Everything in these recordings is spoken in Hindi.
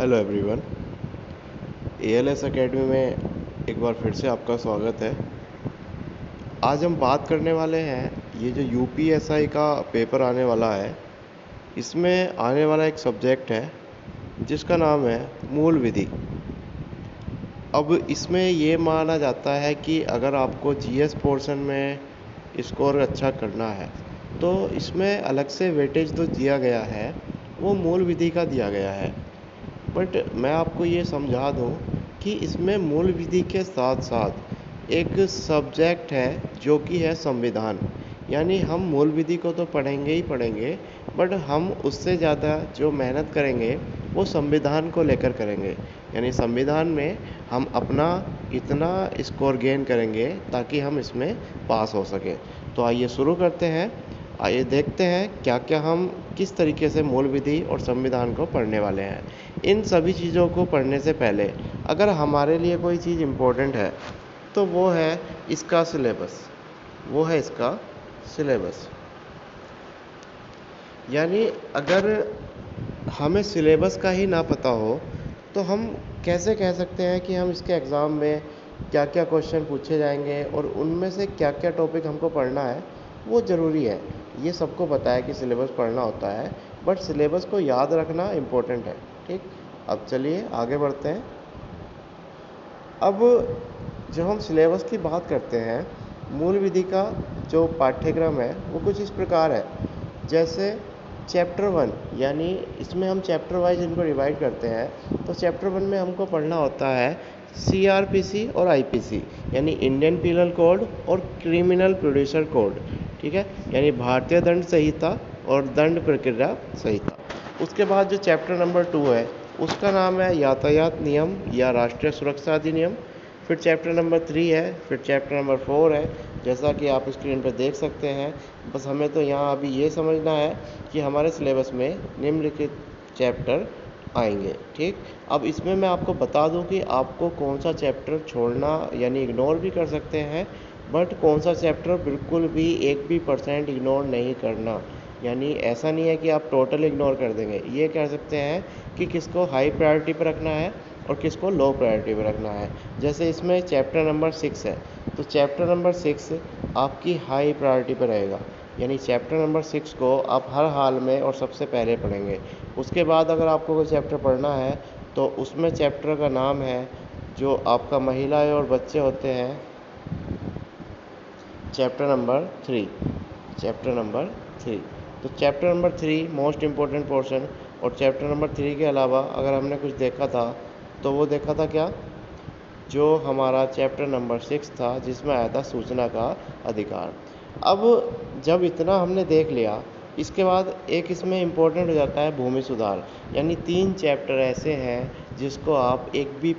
Hello everyone. एएलएस एकेडमी में एक बार फिर से आपका स्वागत है। आज हम बात करने वाले हैं ये जो यूपीएसआई का पेपर आने वाला है, इसमें आने वाला एक सब्जेक्ट है जिसका नाम है मूल विधि। अब इसमें ये माना जाता है कि अगर आपको जीएस पोर्शन में स्कोर अच्छा करना है तो इसमें अलग से वेटेज जो दिया गया है वो मूल विधि का दिया गया है। बट मैं आपको ये समझा दूँ कि इसमें मूल विधि के साथ साथ एक सब्जेक्ट है जो कि है संविधान। यानी हम मूल विधि को तो पढ़ेंगे ही पढ़ेंगे, बट हम उससे ज़्यादा जो मेहनत करेंगे वो संविधान को लेकर करेंगे। यानी संविधान में हम अपना इतना स्कोर गेन करेंगे ताकि हम इसमें पास हो सकें। तो आइए शुरू करते हैं। आइए देखते हैं क्या क्या हम किस तरीके से मूल विधि और संविधान को पढ़ने वाले हैं। इन सभी चीज़ों को पढ़ने से पहले अगर हमारे लिए कोई चीज़ इम्पोर्टेंट है तो वो है इसका सिलेबस। यानी अगर हमें सिलेबस का ही ना पता हो तो हम कैसे कह सकते हैं कि हम इसके एग्ज़ाम में क्या क्या क्वेश्चन पूछे जाएंगे और उनमें से क्या क्या टॉपिक हमको पढ़ना है। वो ज़रूरी है, ये सबको पता है कि सिलेबस पढ़ना होता है, बट सिलेबस को याद रखना इम्पोर्टेंट है। ठीक, अब चलिए आगे बढ़ते हैं। अब जब हम सिलेबस की बात करते हैं, मूल विधि का जो पाठ्यक्रम है वो कुछ इस प्रकार है। जैसे चैप्टर 1, यानी इसमें हम चैप्टर वाइज इनको डिवाइड करते हैं। तो चैप्टर 1 में हमको पढ़ना होता है सीआरपीसी और आईपीसी, यानी इंडियन पीनल कोड और क्रिमिनल प्रोड्यूसर कोड। ठीक है, यानी भारतीय दंड संहिता और दंड प्रक्रिया संहिता। उसके बाद जो चैप्टर नंबर 2 है उसका नाम है यातायात नियम या राष्ट्रीय सुरक्षा अधिनियम। फिर चैप्टर नंबर 3 है, फिर चैप्टर नंबर 4 है, जैसा कि आप स्क्रीन पर देख सकते हैं। बस हमें तो यहाँ अभी ये समझना है कि हमारे सिलेबस में निम्नलिखित चैप्टर आएंगे। ठीक, अब इसमें मैं आपको बता दूं कि आपको कौन सा चैप्टर छोड़ना यानी इग्नोर भी कर सकते हैं, बट कौन सा चैप्टर बिल्कुल भी 1% इग्नोर नहीं करना। यानी ऐसा नहीं है कि आप टोटल इग्नोर कर देंगे। ये कह सकते हैं कि किसको हाई प्रायोरिटी पर रखना है और किसको लो प्रायोरिटी पर रखना है। जैसे इसमें चैप्टर नंबर 6 है, तो चैप्टर नंबर 6 आपकी हाई प्रायोरिटी पर रहेगा। यानी चैप्टर नंबर 6 को आप हर हाल में और सबसे पहले पढ़ेंगे। उसके बाद अगर आपको कोई चैप्टर पढ़ना है तो उसमें चैप्टर का नाम है जो आपका महिलाएं और बच्चे होते हैं, चैप्टर नंबर 3। तो chapter number 3 most important portion. और चैप्टर नंबर 3 के अलावा अगर हमने कुछ देखा था तो वो देखा था क्या, जो हमारा चैप्टर नंबर 6 था जिसमें आया था सूचना का अधिकार। अब जब इतना हमने देख लिया, इसके बाद एक इसमें इम्पोर्टेंट हो जाता है भूमि सुधार। यानी 3 चैप्टर ऐसे हैं जिसको आप एक भी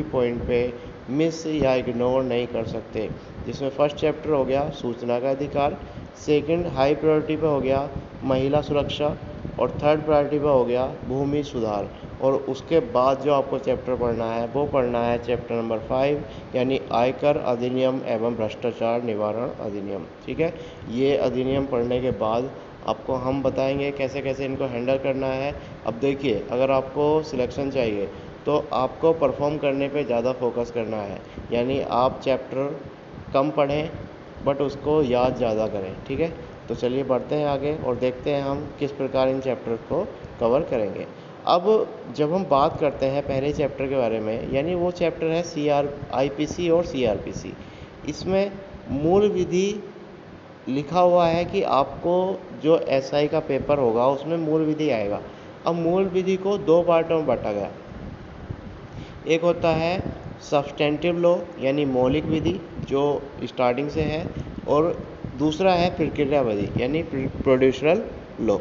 पॉइंट पे मिस या इग्नोर नहीं कर सकते। जिसमें फर्स्ट चैप्टर हो गया सूचना का अधिकार, सेकंड हाई प्रायोरिटी पे हो गया महिला सुरक्षा, और थर्ड प्रायोरिटी पे हो गया भूमि सुधार। और उसके बाद जो आपको चैप्टर पढ़ना है वो पढ़ना है चैप्टर नंबर 5, यानी आयकर अधिनियम एवं भ्रष्टाचार निवारण अधिनियम। ठीक है, ये अधिनियम पढ़ने के बाद आपको हम बताएंगे कैसे कैसे इनको हैंडल करना है। अब देखिए, अगर आपको सिलेक्शन चाहिए तो आपको परफॉर्म करने पे ज़्यादा फोकस करना है। यानी आप चैप्टर कम पढ़ें बट उसको याद ज़्यादा करें। ठीक है, तो चलिए बढ़ते हैं आगे और देखते हैं हम किस प्रकार इन चैप्टर को कवर करेंगे। अब जब हम बात करते हैं पहले चैप्टर के बारे में, यानी वो चैप्टर है आईपीसी और सीआरपीसी। इसमें मूल विधि लिखा हुआ है कि आपको जो एसआई का पेपर होगा उसमें मूल विधि आएगा। अब मूल विधि को 2 पार्टों में बांटा गया। एक होता है सब्सटेंटिव लॉ यानी मौलिक विधि जो स्टार्टिंग से है, और दूसरा है प्रक्रिया विधि यानी प्रोड्यूसरल लॉ।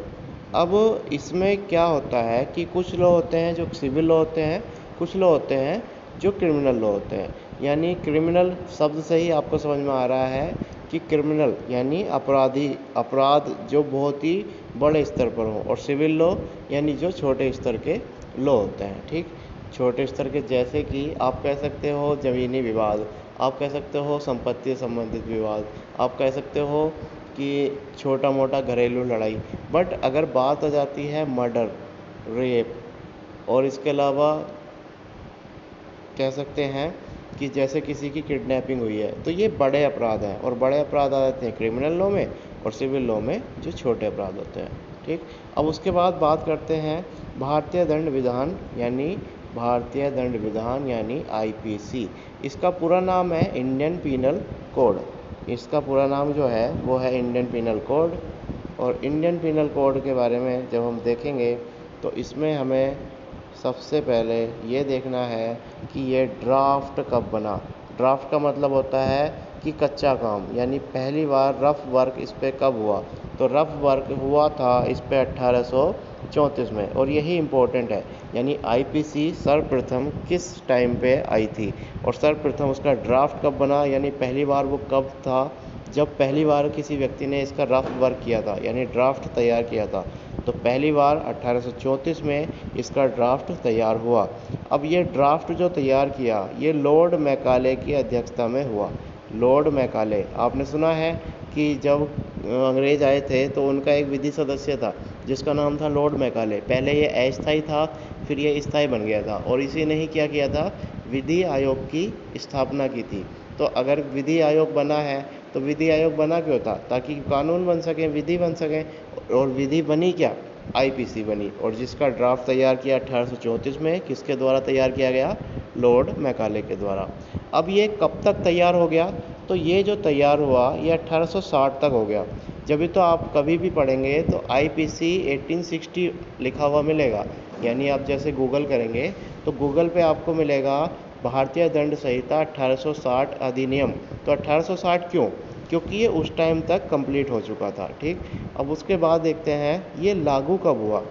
अब इसमें क्या होता है कि कुछ लॉ होते हैं जो सिविल लॉ होते हैं, कुछ लॉ होते हैं जो क्रिमिनल लॉ होते हैं। यानी क्रिमिनल शब्द से ही आपको समझ में आ रहा है कि क्रिमिनल यानी अपराध जो बहुत ही बड़े स्तर पर हो, और सिविल लॉ यानी जो छोटे स्तर के लॉ होते हैं। ठीक, छोटे स्तर के जैसे कि आप कह सकते हो ज़मीनी विवाद, आप कह सकते हो संपत्ति से संबंधित विवाद, आप कह सकते हो कि छोटा मोटा घरेलू लड़ाई। बट अगर बात आ जाती है मर्डर, रेप, और इसके अलावा कह सकते हैं कि जैसे किसी की किडनैपिंग हुई है, तो ये बड़े अपराध हैं, और बड़े अपराध आ जाते हैं क्रिमिनल लॉ में, और सिविल लॉ में जो छोटे अपराध होते हैं। ठीक, अब उसके बाद बात करते हैं भारतीय दंड विधान यानी आईपीसी। इसका पूरा नाम है इंडियन पीनल कोड। इसका पूरा नाम जो है वो है इंडियन पीनल कोड। और इंडियन पीनल कोड के बारे में जब हम देखेंगे तो इसमें हमें सबसे पहले ये देखना है कि ये ड्राफ्ट कब बना। ड्राफ्ट का मतलब होता है कि कच्चा काम, यानी पहली बार रफ वर्क इस पे कब हुआ। तो रफ वर्क हुआ था इस पे 1834 में, और यही इम्पोर्टेंट है। यानी आईपीसी सर्वप्रथम किस टाइम पे आई थी, और सर्वप्रथम उसका ड्राफ्ट कब बना, यानी पहली बार वो कब था जब पहली बार किसी व्यक्ति ने इसका रफ वर्क किया था, यानी ड्राफ्ट तैयार किया था। तो पहली बार 1834 में इसका ड्राफ्ट तैयार हुआ। अब ये ड्राफ्ट जो तैयार किया ये लॉर्ड मैकाले की अध्यक्षता में हुआ। लॉर्ड मैकाले, आपने सुना है कि जब अंग्रेज़ आए थे तो उनका एक विधि सदस्य था जिसका नाम था लॉर्ड मैकाले। पहले ये अस्थायी था, फिर ये स्थायी बन गया था, और इसी ने ही क्या किया था, विधि आयोग की स्थापना की थी। तो अगर विधि आयोग बना है तो विधि आयोग बना क्यों था, ताकि कानून बन सकें, विधि बन सकें, और विधि बनी क्या, आईपीसी बनी। और जिसका ड्राफ्ट तैयार किया 1834 में, किसके द्वारा तैयार किया गया, लॉर्ड मैकाले के द्वारा। अब ये कब तक तैयार हो गया, तो ये जो तैयार हुआ ये 1860 तक हो गया। जब भी तो आप कभी भी पढ़ेंगे तो आईपीसी 1860 लिखा हुआ मिलेगा। यानी आप जैसे गूगल करेंगे तो गूगल पे आपको मिलेगा भारतीय दंड संहिता 1860 अधिनियम। तो 1860 क्यों, क्योंकि ये उस टाइम तक कंप्लीट हो चुका था। ठीक, अब उसके बाद देखते हैं ये लागू कब हुआ।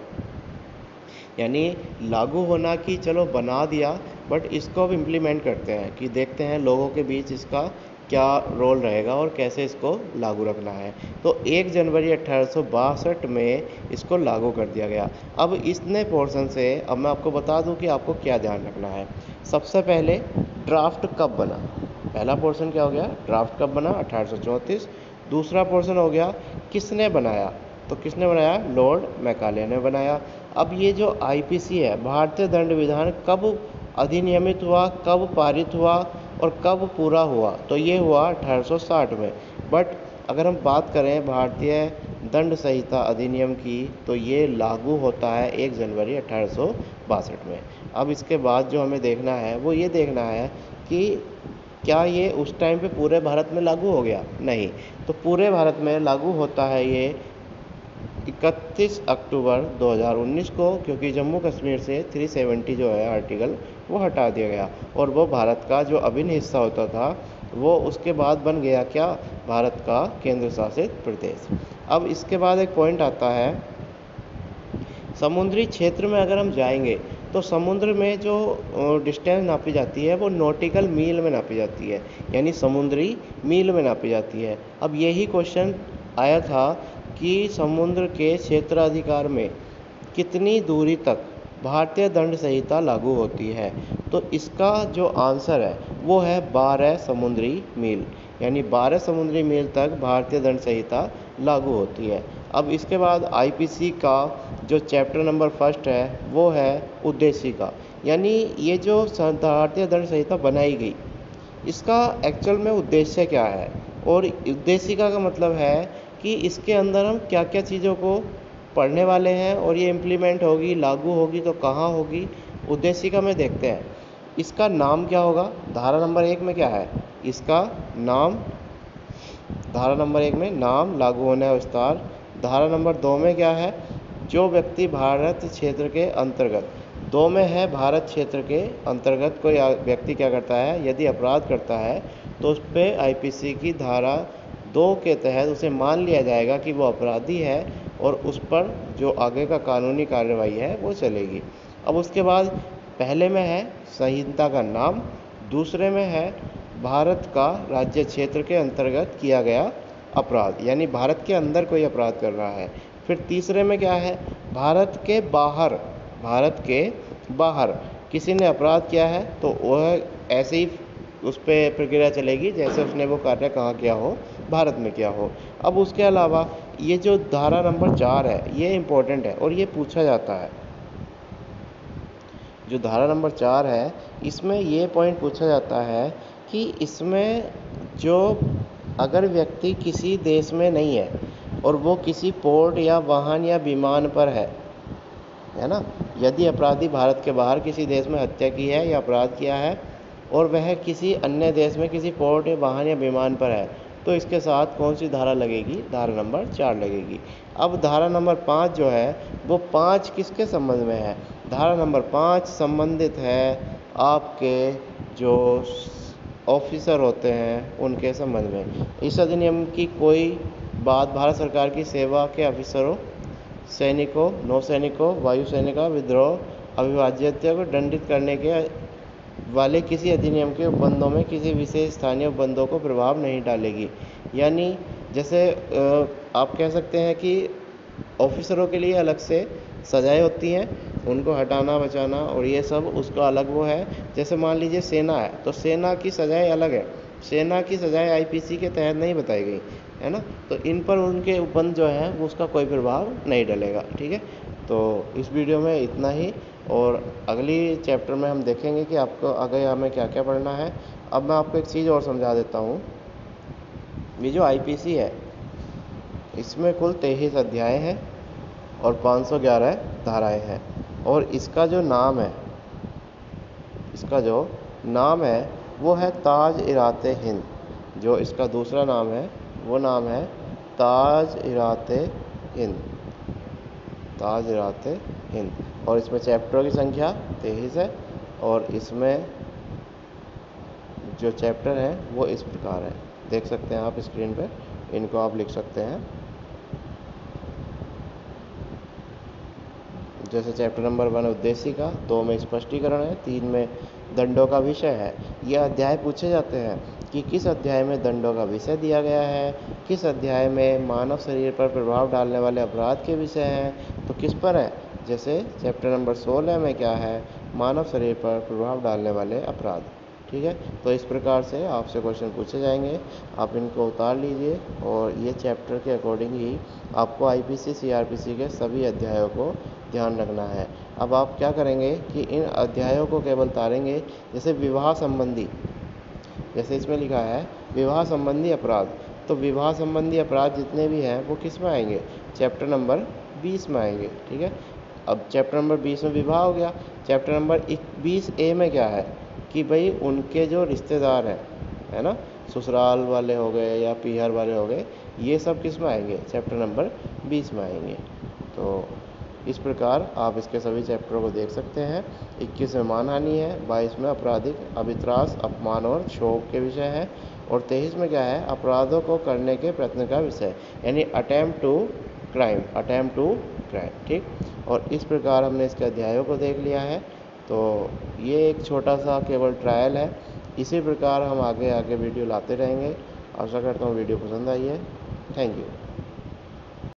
यानी लागू होना कि चलो बना दिया, बट इसको अब इम्प्लीमेंट करते हैं कि देखते हैं लोगों के बीच इसका क्या रोल रहेगा और कैसे इसको लागू रखना है। तो 1 जनवरी 1862 में इसको लागू कर दिया गया। अब इतने पोर्शन से अब मैं आपको बता दूं कि आपको क्या ध्यान रखना है। सबसे पहले ड्राफ्ट कब बना, पहला पोर्शन क्या हो गया, ड्राफ्ट कब बना 1834। दूसरा पोर्शन हो गया किसने बनाया, तो किसने बनाया, लॉर्ड मैकाले ने बनाया। अब ये जो आईपीसी है, भारतीय दंड विधान, कब अधिनियमित हुआ, कब पारित हुआ और कब पूरा हुआ, तो ये हुआ 1860 में। बट अगर हम बात करें भारतीय दंड संहिता अधिनियम की तो ये लागू होता है 1 जनवरी 1862 में। अब इसके बाद जो हमें देखना है वो ये देखना है कि क्या ये उस टाइम पे पूरे भारत में लागू हो गया, नहीं। तो पूरे भारत में लागू होता है ये 31 अक्टूबर 2019 को, क्योंकि जम्मू कश्मीर से 370 जो है आर्टिकल वो हटा दिया गया, और वो भारत का जो अभिन्न हिस्सा होता था वो उसके बाद बन गया क्या, भारत का केंद्र शासित प्रदेश। अब इसके बाद एक पॉइंट आता है, समुद्री क्षेत्र में अगर हम जाएंगे तो समुद्र में जो डिस्टेंस नापी जाती है वो नॉटिकल मील में नापी जाती है, यानी समुद्री मील में नापी जाती है। अब यही क्वेश्चन आया था कि समुद्र के क्षेत्राधिकार में कितनी दूरी तक भारतीय दंड संहिता लागू होती है, तो इसका जो आंसर है वो है 12 समुद्री मील, यानी 12 समुद्री मील तक भारतीय दंड संहिता लागू होती है। अब इसके बाद आईपीसी का जो चैप्टर नंबर 1 है वो है उद्देशिका, यानी ये जो भारतीय दंड संहिता बनाई गई इसका एक्चुअल में उद्देश्य क्या है, और उद्देशिका का मतलब है कि इसके अंदर हम क्या क्या चीज़ों को पढ़ने वाले हैं और ये इम्प्लीमेंट होगी, लागू होगी तो कहाँ होगी। उद्देशिका में देखते हैं इसका नाम क्या होगा, धारा नंबर 1 में क्या है, इसका नाम, धारा नंबर 1 में नाम, लागू होने का विस्तार। धारा नंबर 2 में क्या है, जो व्यक्ति भारत क्षेत्र के अंतर्गत, 2 में है भारत क्षेत्र के अंतर्गत कोई व्यक्ति क्या करता है, यदि अपराध करता है तो उस पर आईपीसी की धारा 2 के तहत उसे मान लिया जाएगा कि वो अपराधी है, और उस पर जो आगे का कानूनी कार्रवाई है वो चलेगी। अब उसके बाद पहले में है संहिता का नाम, दूसरे में है भारत का राज्य क्षेत्र के अंतर्गत किया गया अपराध, यानी भारत के अंदर कोई अपराध कर रहा है। फिर तीसरे में क्या है, भारत के बाहर, भारत के बाहर किसी ने अपराध किया है तो वह ऐसे ही उस पर प्रक्रिया चलेगी जैसे उसने वो कार्य कहाँ किया हो, भारत में किया हो। अब उसके अलावा ये जो धारा नंबर 4 है ये इम्पोर्टेंट है और ये पूछा जाता है। जो धारा नंबर 4 है, इसमें ये पॉइंट पूछा जाता है कि इसमें जो अगर व्यक्ति किसी देश में नहीं है और वो किसी पोर्ट या वाहन या विमान पर है ना, यदि अपराधी भारत के बाहर किसी देश में हत्या की है या अपराध किया है और वह किसी अन्य देश में किसी पोर्ट या वाहन या विमान पर है, तो इसके साथ कौन सी धारा लगेगी? धारा नंबर 4 लगेगी। अब धारा नंबर 5 जो है वो 5 किसके संबंध में है? धारा नंबर 5 संबंधित है आपके जो ऑफिसर होते हैं उनके संबंध में। इस अधिनियम की कोई बात भारत सरकार की सेवा के अफसरों, सैनिकों, नौसैनिकों, वायु सैनिकों, विद्रोह, अविभाज्यता को दंडित करने के वाले किसी अधिनियम के उपबंधों में किसी विशेष स्थानीय उपबंधों को प्रभाव नहीं डालेगी। यानी जैसे आप कह सकते हैं कि ऑफिसरों के लिए अलग से सजाएं होती हैं, उनको हटाना बचाना और ये सब उसका अलग वो है। जैसे मान लीजिए सेना है तो सेना की सजाएं अलग है, सेना की सजाएं आईपीसी के तहत नहीं बताई गई है ना, तो इन पर उनके उपबंध जो है वो उसका कोई प्रभाव नहीं डलेगा। ठीक है, तो इस वीडियो में इतना ही, और अगली चैप्टर में हम देखेंगे कि आपको आगे हमें क्या क्या पढ़ना है। अब मैं आपको एक चीज़ और समझा देता हूँ। ये जो आईपीसी है इसमें कुल 23 अध्याय हैं और 511 धाराएं हैं, और इसका जो नाम है वो है ताज-ए-रात हिंद। जो इसका दूसरा नाम है वो नाम है ताज-ए-रात हिंद, ताज-ए-रात हिंद। और इसमें चैप्टरों की संख्या 23 है, और इसमें जो चैप्टर हैं वो इस प्रकार हैं, देख सकते हैं आप स्क्रीन पे, इनको आप लिख सकते हैं। जैसे चैप्टर नंबर 1 उद्देशिका, 2 में स्पष्टीकरण है, 3 में दंडों का विषय है। यह अध्याय पूछे जाते हैं कि किस अध्याय में दंडों का विषय दिया गया है, किस अध्याय में मानव शरीर पर प्रभाव डालने वाले अपराध के विषय हैं, तो किस पर है। जैसे चैप्टर नंबर 16 में क्या है? मानव शरीर पर प्रभाव डालने वाले अपराध। ठीक है, तो इस प्रकार से आपसे क्वेश्चन पूछे जाएंगे, आप इनको उतार लीजिए, और ये चैप्टर के अकॉर्डिंग ही आपको आईपीसी सीआरपीसी के सभी अध्यायों को ध्यान रखना है। अब आप क्या करेंगे कि इन अध्यायों को केवल तारेंगे। जैसे विवाह संबंधी, जैसे इसमें लिखा है विवाह संबंधी अपराध, तो विवाह संबंधी अपराध जितने भी हैं वो किस में आएंगे? चैप्टर नंबर 20 में आएंगे। ठीक है, अब चैप्टर नंबर 20 में विवाह हो गया। चैप्टर नंबर 20A में क्या है कि भाई उनके जो रिश्तेदार हैं, है ना, ससुराल वाले हो गए या पीहर वाले हो गए, ये सब किस में आएंगे? चैप्टर नंबर 20 में आएंगे। तो इस प्रकार आप इसके सभी चैप्टरों को देख सकते हैं। 21 में मानहानि है, 22 में आपराधिक अभित्रास, अपमान और क्षोभ के विषय है, और 23 में क्या है? अपराधों को करने के प्रयत्न का विषय, यानी अटेम्प्ट टू क्राइम। ठीक, और इस प्रकार हमने इसके अध्यायों को देख लिया है। तो ये एक छोटा सा केवल ट्रायल है, इसी प्रकार हम आगे वीडियो लाते रहेंगे। आशा करता हूँ वीडियो पसंद आई है। Thank you.